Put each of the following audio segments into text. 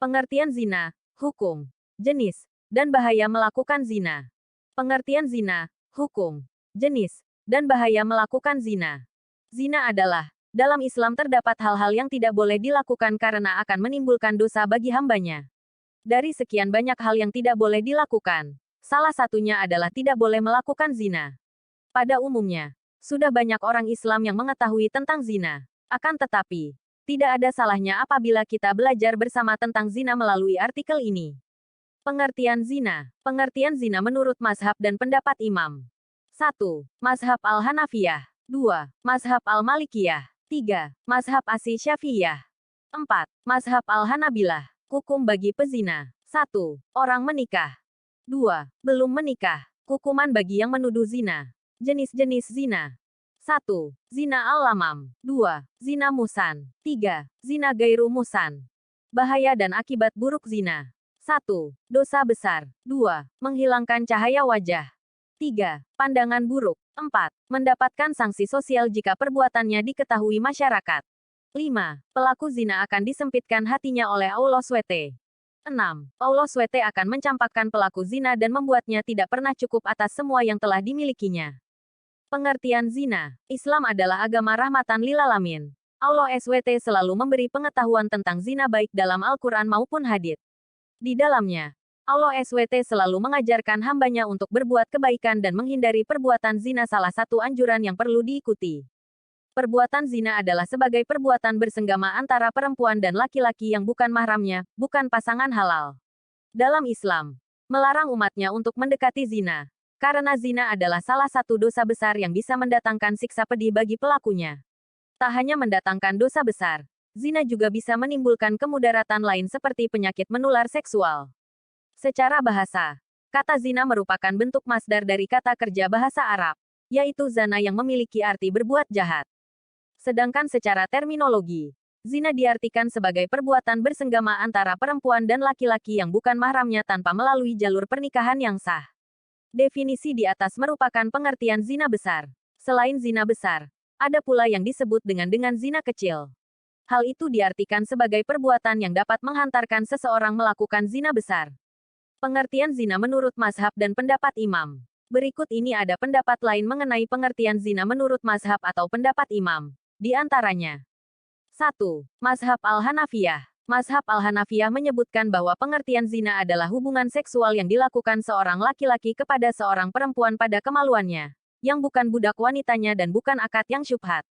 Pengertian zina, hukum, jenis, dan bahaya melakukan zina. Pengertian zina, hukum, jenis, dan bahaya melakukan zina. Zina adalah, dalam Islam terdapat hal-hal yang tidak boleh dilakukan karena akan menimbulkan dosa bagi hambanya. Dari sekian banyak hal yang tidak boleh dilakukan, salah satunya adalah tidak boleh melakukan zina. Pada umumnya, sudah banyak orang Islam yang mengetahui tentang zina. Akan tetapi, tidak ada salahnya apabila kita belajar bersama tentang zina melalui artikel ini. Pengertian zina. Pengertian zina menurut mazhab dan pendapat imam. 1. Mazhab Al-Hanafiyah. 2. Mazhab Al-Malikiyah. 3. Mazhab Asy-Syafi'iyah. 4. Mazhab Al-Hanabilah. Hukum bagi pezina. 1. Orang menikah. 2. Belum menikah. Hukuman bagi yang menuduh zina. Jenis-jenis zina. 1. Zina al-lamam. 2. Zina musan. 3. Zina gairu musan. Bahaya dan akibat buruk zina. 1. Dosa besar. 2. Menghilangkan cahaya wajah. 3. Pandangan buruk. 4. Mendapatkan sanksi sosial jika perbuatannya diketahui masyarakat. 5. Pelaku zina akan disempitkan hatinya oleh Allah SWT. 6. Allah SWT akan mencampakkan pelaku zina dan membuatnya tidak pernah cukup atas semua yang telah dimilikinya. Pengertian zina. Islam adalah agama rahmatan lil alamin. Allah SWT selalu memberi pengetahuan tentang zina baik dalam Al-Quran maupun hadits. Di dalamnya, Allah SWT selalu mengajarkan hambanya untuk berbuat kebaikan dan menghindari perbuatan zina. Salah satu anjuran yang perlu diikuti. Perbuatan zina adalah sebagai perbuatan bersenggama antara perempuan dan laki-laki yang bukan mahramnya, bukan pasangan halal. Dalam Islam, melarang umatnya untuk mendekati zina. Karena zina adalah salah satu dosa besar yang bisa mendatangkan siksa pedih bagi pelakunya. Tak hanya mendatangkan dosa besar, zina juga bisa menimbulkan kemudaratan lain seperti penyakit menular seksual. Secara bahasa, kata zina merupakan bentuk masdar dari kata kerja bahasa Arab, yaitu zana yang memiliki arti berbuat jahat. Sedangkan secara terminologi, zina diartikan sebagai perbuatan bersenggama antara perempuan dan laki-laki yang bukan mahramnya tanpa melalui jalur pernikahan yang sah. Definisi di atas merupakan pengertian zina besar. Selain zina besar, ada pula yang disebut dengan zina kecil. Hal itu diartikan sebagai perbuatan yang dapat menghantarkan seseorang melakukan zina besar. Pengertian zina menurut mazhab dan pendapat imam. Berikut ini ada pendapat lain mengenai pengertian zina menurut mazhab atau pendapat imam. Di antaranya, 1. Mazhab Al-Hanafiyah. Mazhab Al-Hanafiyah menyebutkan bahwa pengertian zina adalah hubungan seksual yang dilakukan seorang laki-laki kepada seorang perempuan pada kemaluannya, yang bukan budak wanitanya dan bukan akad yang syubhat.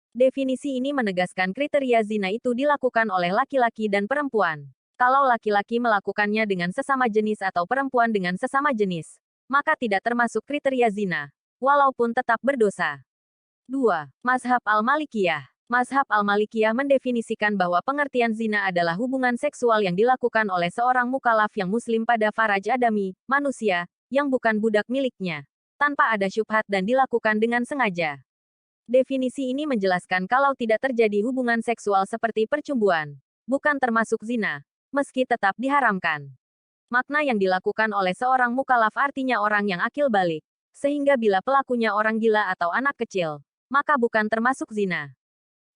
Definisi ini menegaskan kriteria zina itu dilakukan oleh laki-laki dan perempuan. Kalau laki-laki melakukannya dengan sesama jenis atau perempuan dengan sesama jenis, maka tidak termasuk kriteria zina, walaupun tetap berdosa. 2. Mazhab Al-Malikiyah. Mazhab Al-Malikiyah mendefinisikan bahwa pengertian zina adalah hubungan seksual yang dilakukan oleh seorang mukalaf yang muslim pada faraj adami, manusia, yang bukan budak miliknya, tanpa ada syubhat dan dilakukan dengan sengaja. Definisi ini menjelaskan kalau tidak terjadi hubungan seksual seperti percumbuan, bukan termasuk zina, meski tetap diharamkan. Makna yang dilakukan oleh seorang mukalaf artinya orang yang akil balik, sehingga bila pelakunya orang gila atau anak kecil, maka bukan termasuk zina.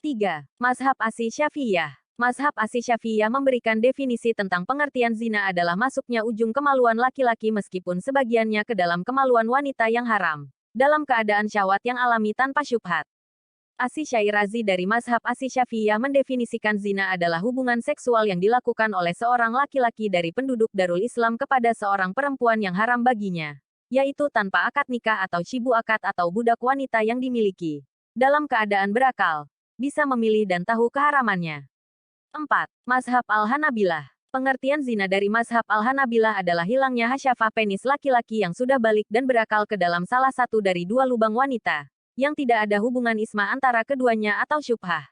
3. Mazhab Asy-Syafi'iyah. Mazhab Asy-Syafi'iyah memberikan definisi tentang pengertian zina adalah masuknya ujung kemaluan laki-laki meskipun sebagiannya ke dalam kemaluan wanita yang haram, dalam keadaan syahwat yang alami tanpa syubhat. Asy-Syairazi dari mazhab Asy-Syafi'iyah mendefinisikan zina adalah hubungan seksual yang dilakukan oleh seorang laki-laki dari penduduk Darul Islam kepada seorang perempuan yang haram baginya, yaitu tanpa akad nikah atau syibu akad atau budak wanita yang dimiliki, dalam keadaan berakal, bisa memilih dan tahu keharamannya. 4. Mazhab Al-Hanabilah. Pengertian zina dari mazhab Al-Hanabilah adalah hilangnya hasyafah penis laki-laki yang sudah balik dan berakal ke dalam salah satu dari dua lubang wanita, yang tidak ada hubungan isma antara keduanya atau syubhah.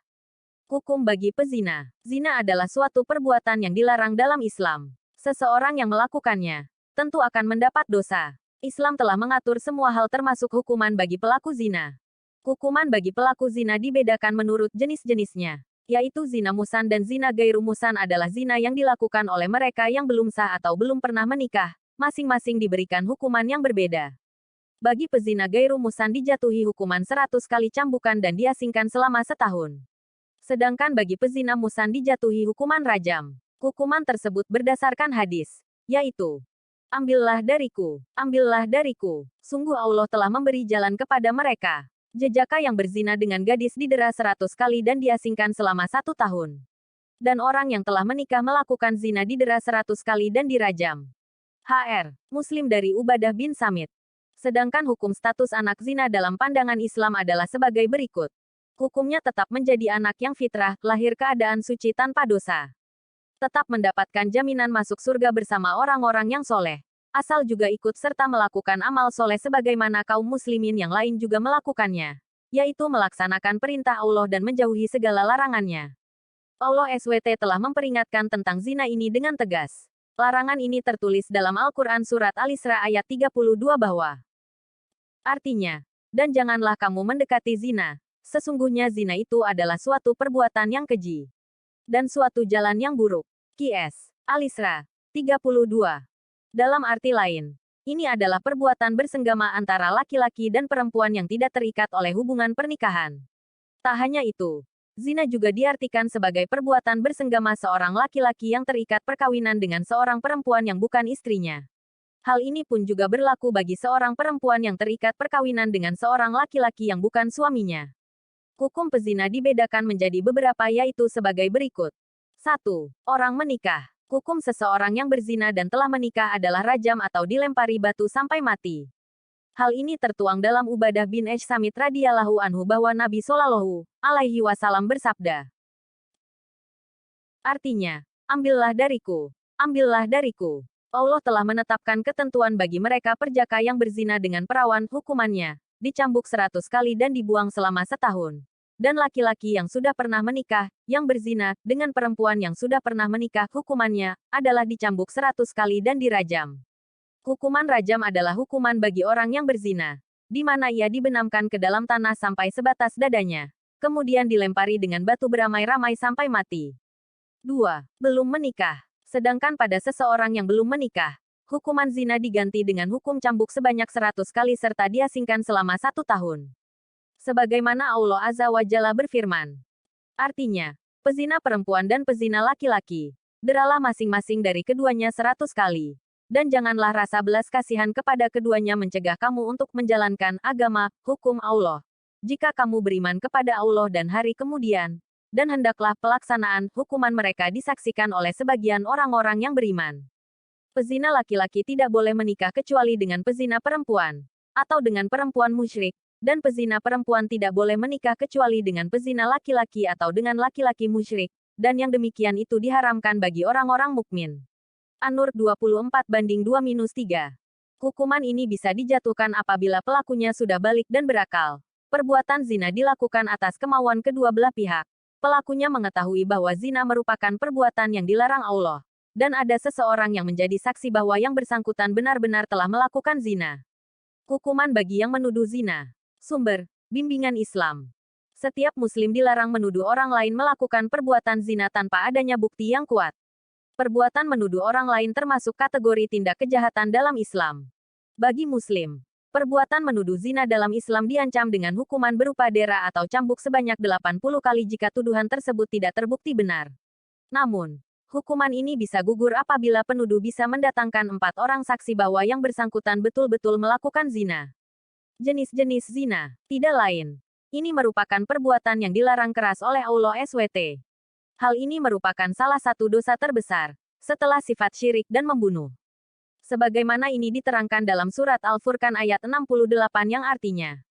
Hukum bagi pezina. Zina adalah suatu perbuatan yang dilarang dalam Islam. Seseorang yang melakukannya tentu akan mendapat dosa. Islam telah mengatur semua hal termasuk hukuman bagi pelaku zina. Hukuman bagi pelaku zina dibedakan menurut jenis-jenisnya, yaitu zina musan dan zina gairu musan adalah zina yang dilakukan oleh mereka yang belum sah atau belum pernah menikah, masing-masing diberikan hukuman yang berbeda. Bagi pezina gairu musan dijatuhi hukuman 100 kali cambukan dan diasingkan selama setahun. Sedangkan bagi pezina musan dijatuhi hukuman rajam. Hukuman tersebut berdasarkan hadis, yaitu, ambillah dariku. Sungguh Allah telah memberi jalan kepada mereka. Jejaka yang berzina dengan gadis didera 100 kali dan diasingkan selama 1 tahun. Dan orang yang telah menikah melakukan zina didera 100 kali dan dirajam. HR. Muslim dari Ubadah bin Samit. Sedangkan hukum status anak zina dalam pandangan Islam adalah sebagai berikut. Hukumnya tetap menjadi anak yang fitrah, lahir keadaan suci tanpa dosa. Tetap mendapatkan jaminan masuk surga bersama orang-orang yang soleh. Asal juga ikut serta melakukan amal soleh sebagaimana kaum muslimin yang lain juga melakukannya. Yaitu melaksanakan perintah Allah dan menjauhi segala larangannya. Allah SWT telah memperingatkan tentang zina ini dengan tegas. Larangan ini tertulis dalam Al-Quran Surat Al-Isra ayat 32 bahwa, artinya, dan janganlah kamu mendekati zina. Sesungguhnya zina itu adalah suatu perbuatan yang keji. Dan suatu jalan yang buruk. QS. Al-Isra. 32. Dalam arti lain, ini adalah perbuatan bersenggama antara laki-laki dan perempuan yang tidak terikat oleh hubungan pernikahan. Tak hanya itu, zina juga diartikan sebagai perbuatan bersenggama seorang laki-laki yang terikat perkawinan dengan seorang perempuan yang bukan istrinya. Hal ini pun juga berlaku bagi seorang perempuan yang terikat perkawinan dengan seorang laki-laki yang bukan suaminya. Hukum pezina dibedakan menjadi beberapa yaitu sebagai berikut. 1. Orang menikah. Hukum seseorang yang berzina dan telah menikah adalah rajam atau dilempari batu sampai mati. Hal ini tertuang dalam Ubadah bin Samit radhiyallahu anhu bahwa Nabi Shallallahu alaihi wasallam bersabda. Artinya, ambillah dariku. Allah telah menetapkan ketentuan bagi mereka perjaka yang berzina dengan perawan, hukumannya dicambuk 100 kali dan dibuang selama 1 tahun. Dan laki-laki yang sudah pernah menikah, yang berzina dengan perempuan yang sudah pernah menikah, hukumannya adalah dicambuk 100 kali dan dirajam. Hukuman rajam adalah hukuman bagi orang yang berzina, di mana ia dibenamkan ke dalam tanah sampai sebatas dadanya, kemudian dilempari dengan batu beramai-ramai sampai mati. 2. Belum menikah. Sedangkan pada seseorang yang belum menikah, hukuman zina diganti dengan hukum cambuk sebanyak 100 kali serta diasingkan selama 1 tahun. Sebagaimana Allah Azza wa Jalla berfirman. Artinya, pezina perempuan dan pezina laki-laki, deralah masing-masing dari keduanya 100 kali. Dan janganlah rasa belas kasihan kepada keduanya mencegah kamu untuk menjalankan agama, hukum Allah. Jika kamu beriman kepada Allah dan hari kemudian, dan hendaklah pelaksanaan hukuman mereka disaksikan oleh sebagian orang-orang yang beriman. Pezina laki-laki tidak boleh menikah kecuali dengan pezina perempuan, atau dengan perempuan musyrik. Dan pezina perempuan tidak boleh menikah kecuali dengan pezina laki-laki atau dengan laki-laki musyrik, dan yang demikian itu diharamkan bagi orang-orang mukmin. An-Nur 24:2-3. Hukuman ini bisa dijatuhkan apabila pelakunya sudah balik dan berakal. Perbuatan zina dilakukan atas kemauan kedua belah pihak. Pelakunya mengetahui bahwa zina merupakan perbuatan yang dilarang Allah. Dan ada seseorang yang menjadi saksi bahwa yang bersangkutan benar-benar telah melakukan zina. Hukuman bagi yang menuduh zina. Sumber, bimbingan Islam. Setiap muslim dilarang menuduh orang lain melakukan perbuatan zina tanpa adanya bukti yang kuat. Perbuatan menuduh orang lain termasuk kategori tindak kejahatan dalam Islam. Bagi muslim, perbuatan menuduh zina dalam Islam diancam dengan hukuman berupa dera atau cambuk sebanyak 80 kali jika tuduhan tersebut tidak terbukti benar. Namun, hukuman ini bisa gugur apabila penuduh bisa mendatangkan 4 orang saksi bahwa yang bersangkutan betul-betul melakukan zina. Jenis-jenis zina, tidak lain. Ini merupakan perbuatan yang dilarang keras oleh Allah SWT. Hal ini merupakan salah satu dosa terbesar, setelah sifat syirik dan membunuh. Sebagaimana ini diterangkan dalam surat Al-Furqan ayat 68 yang artinya,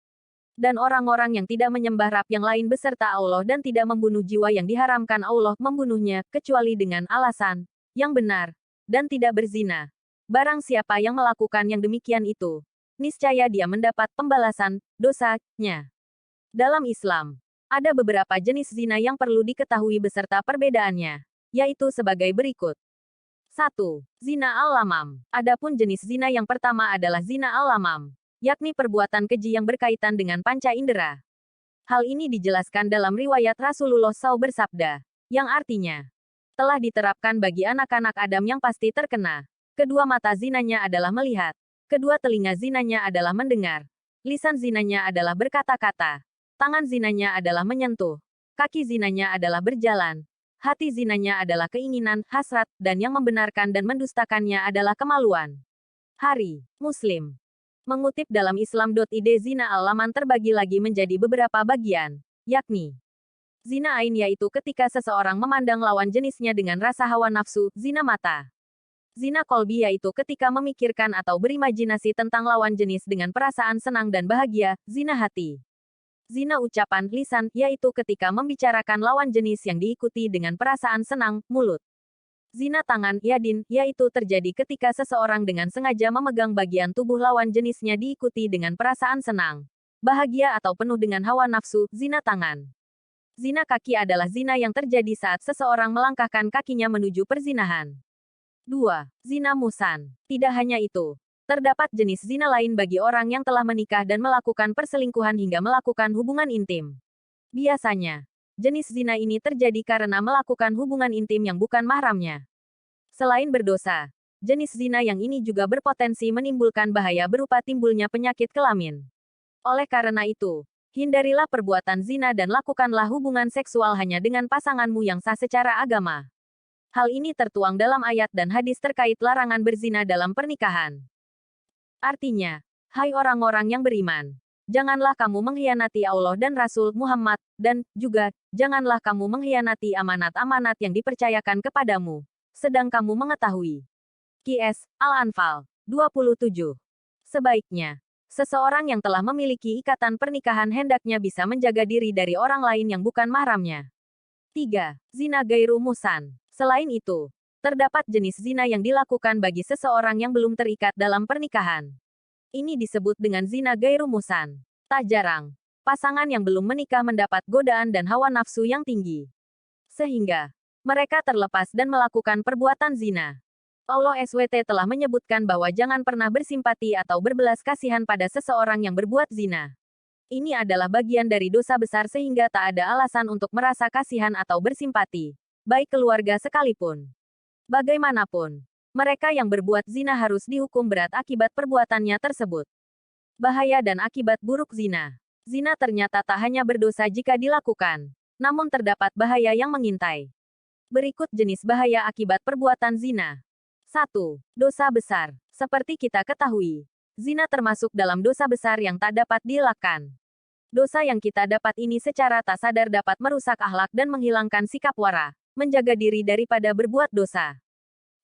dan orang-orang yang tidak menyembah Rab yang lain beserta Allah dan tidak membunuh jiwa yang diharamkan Allah membunuhnya, kecuali dengan alasan yang benar, dan tidak berzina. Barang siapa yang melakukan yang demikian itu, niscaya dia mendapat pembalasan dosanya. Dalam Islam, ada beberapa jenis zina yang perlu diketahui beserta perbedaannya, yaitu sebagai berikut. 1. Zina al-lamam. Adapun jenis zina yang pertama adalah zina al-lamam, yakni perbuatan keji yang berkaitan dengan panca indera. Hal ini dijelaskan dalam riwayat Rasulullah SAW bersabda, yang artinya, telah diterapkan bagi anak-anak Adam yang pasti terkena. Kedua mata zinanya adalah melihat. Kedua telinga zinanya adalah mendengar. Lisan zinanya adalah berkata-kata. Tangan zinanya adalah menyentuh. Kaki zinanya adalah berjalan. hati zinanya adalah keinginan, hasrat, dan yang membenarkan dan mendustakannya adalah kemaluan. Hari Muslim. Mengutip dalam Islam.id, zina al-laman terbagi lagi menjadi beberapa bagian, yakni zina ain, yaitu ketika seseorang memandang lawan jenisnya dengan rasa hawa nafsu, zina mata. Zina kolbi, yaitu ketika memikirkan atau berimajinasi tentang lawan jenis dengan perasaan senang dan bahagia, zina hati. Zina ucapan, lisan, yaitu ketika membicarakan lawan jenis yang diikuti dengan perasaan senang, mulut. Zina tangan, yadin, yaitu terjadi ketika seseorang dengan sengaja memegang bagian tubuh lawan jenisnya diikuti dengan perasaan senang, bahagia atau penuh dengan hawa nafsu, zina tangan. Zina kaki adalah zina yang terjadi saat seseorang melangkahkan kakinya menuju perzinahan. 2. Zina musan. Tidak hanya itu, terdapat jenis zina lain bagi orang yang telah menikah dan melakukan perselingkuhan hingga melakukan hubungan intim. Biasanya, jenis zina ini terjadi karena melakukan hubungan intim yang bukan mahramnya. Selain berdosa, jenis zina yang ini juga berpotensi menimbulkan bahaya berupa timbulnya penyakit kelamin. Oleh karena itu, hindarilah perbuatan zina dan lakukanlah hubungan seksual hanya dengan pasanganmu yang sah secara agama. Hal ini tertuang dalam ayat dan hadis terkait larangan berzina dalam pernikahan. Artinya, hai orang-orang yang beriman, janganlah kamu mengkhianati Allah dan Rasul Muhammad, dan juga, janganlah kamu mengkhianati amanat-amanat yang dipercayakan kepadamu, sedang kamu mengetahui. Qs. Al-Anfal 27. Sebaiknya, seseorang yang telah memiliki ikatan pernikahan hendaknya bisa menjaga diri dari orang lain yang bukan mahramnya. 3. Zina gairu musan. Selain itu, terdapat jenis zina yang dilakukan bagi seseorang yang belum terikat dalam pernikahan. Ini disebut dengan zina gairu musan. Tak jarang, pasangan yang belum menikah mendapat godaan dan hawa nafsu yang tinggi, sehingga mereka terlepas dan melakukan perbuatan zina. Allah SWT telah menyebutkan bahwa jangan pernah bersimpati atau berbelas kasihan pada seseorang yang berbuat zina. Ini adalah bagian dari dosa besar sehingga tak ada alasan untuk merasa kasihan atau bersimpati, baik keluarga sekalipun. Bagaimanapun, mereka yang berbuat zina harus dihukum berat akibat perbuatannya tersebut. Bahaya dan akibat buruk zina. Zina ternyata tak hanya berdosa jika dilakukan, namun terdapat bahaya yang mengintai. Berikut jenis bahaya akibat perbuatan zina. 1. Dosa besar. Seperti kita ketahui, zina termasuk dalam dosa besar yang tak dapat dielakkan. Dosa yang kita dapat ini secara tak sadar dapat merusak akhlak dan menghilangkan sikap wara, menjaga diri daripada berbuat dosa.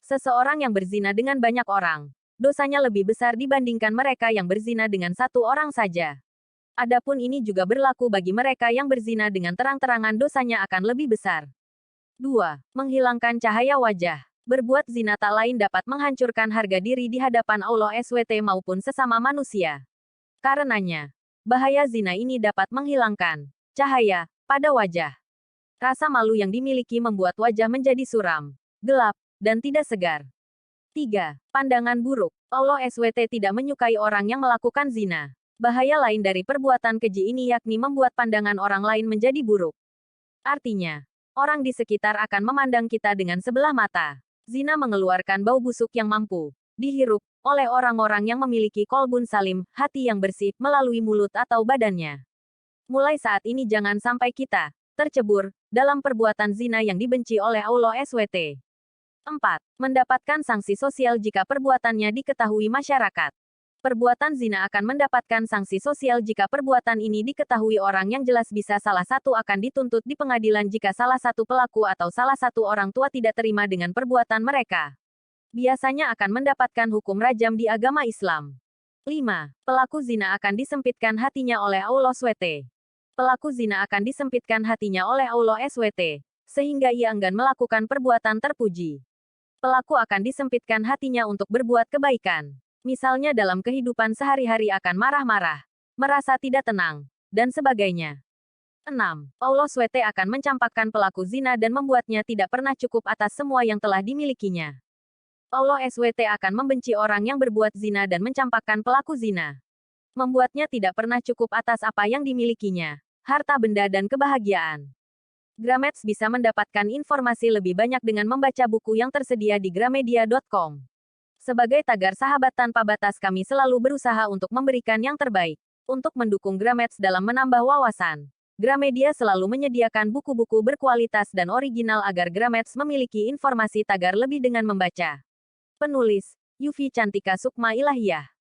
Seseorang yang berzina dengan banyak orang, dosanya lebih besar dibandingkan mereka yang berzina dengan satu orang saja. Adapun ini juga berlaku bagi mereka yang berzina dengan terang-terangan, dosanya akan lebih besar. 2. Menghilangkan cahaya wajah. Berbuat zina tak lain dapat menghancurkan harga diri di hadapan Allah SWT maupun sesama manusia. Karenanya, bahaya zina ini dapat menghilangkan cahaya pada wajah. Rasa malu yang dimiliki membuat wajah menjadi suram, gelap, dan tidak segar. 3. Pandangan buruk. Allah SWT tidak menyukai orang yang melakukan zina. Bahaya lain dari perbuatan keji ini yakni membuat pandangan orang lain menjadi buruk. Artinya, orang di sekitar akan memandang kita dengan sebelah mata. Zina mengeluarkan bau busuk yang mampu dihirup oleh orang-orang yang memiliki kolbun salim, hati yang bersih, melalui mulut atau badannya. Mulai saat ini jangan sampai kita tercebur dalam perbuatan zina yang dibenci oleh Allah SWT. 4. Mendapatkan sanksi sosial jika perbuatannya diketahui masyarakat. Perbuatan zina akan mendapatkan sanksi sosial jika perbuatan ini diketahui orang yang jelas, bisa salah satu akan dituntut di pengadilan jika salah satu pelaku atau salah satu orang tua tidak terima dengan perbuatan mereka. Biasanya akan mendapatkan hukum rajam di agama Islam. 5. Pelaku zina akan disempitkan hatinya oleh Allah SWT. Pelaku zina akan disempitkan hatinya oleh Allah SWT, sehingga ia enggan melakukan perbuatan terpuji. Pelaku akan disempitkan hatinya untuk berbuat kebaikan. Misalnya dalam kehidupan sehari-hari akan marah-marah, merasa tidak tenang, dan sebagainya. 6. Allah SWT akan mencampakkan pelaku zina dan membuatnya tidak pernah cukup atas semua yang telah dimilikinya. Allah SWT akan membenci orang yang berbuat zina dan mencampakkan pelaku zina. Membuatnya tidak pernah cukup atas apa yang dimilikinya, harta benda dan kebahagiaan. Gramets bisa mendapatkan informasi lebih banyak dengan membaca buku yang tersedia di gramedia.com. Sebagai tagar sahabat tanpa batas, kami selalu berusaha untuk memberikan yang terbaik. Untuk mendukung Gramets dalam menambah wawasan, Gramedia selalu menyediakan buku-buku berkualitas dan original agar Gramets memiliki informasi tagar lebih dengan membaca. Penulis, Yuvi Cantika Sukma Ilahiyah.